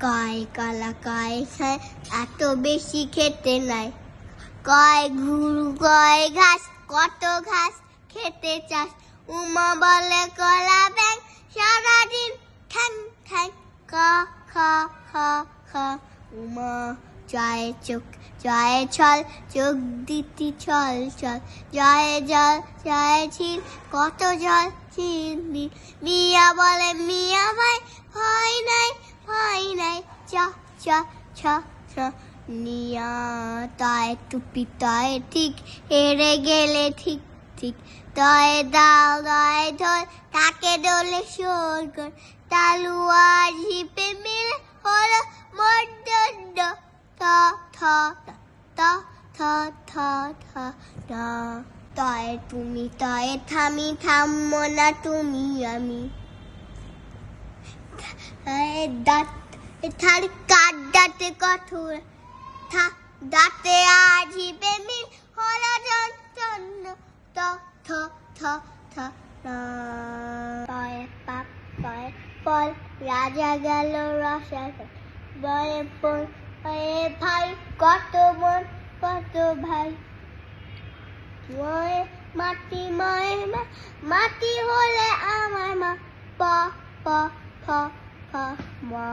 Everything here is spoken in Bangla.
কয় কলা কয় খায় এত বেশি খেতে নাই কয় গুরু কয় ঘাস কত ঘাস খেতে চাস উমা বলে কলা ব্যাং সারাদিন ঠ্যাং ঠ্যাং ক খ খ খ উমা জয় চোখ জয় ছল চোখ দিতি ছল ছল জয় জল জয় ছিল কত জল চিনি মিয়া বলে মিয়া ভাই ভয় নাই চ চ ছ ছ নিয়া তয় টুপি তয় ঠিক হেরে গেলে ঠিক ঠিক তয় দাও তয় ঢোল তাকে দোলে শোর কর তালুয়ার ঝিপে মিলে হলো মর্দণ্ড ত থ ত থ থ থ ত তয় তুমি তয় থামি থামো না তুমি আমি দাঁত থালি কাঠ দাঁতে কঠোর থা দাঁতে আজিবে মিল হলো যন্ত্রণ্য ত থ থ থ তয় পাপ তয় ফল রাজা গেল রসাতল বয়ে ফল এ ভাই কত মন কত ভাই ময়ে মাটি ময়ে মাটি হলে আমার মা প প ফ ফ মা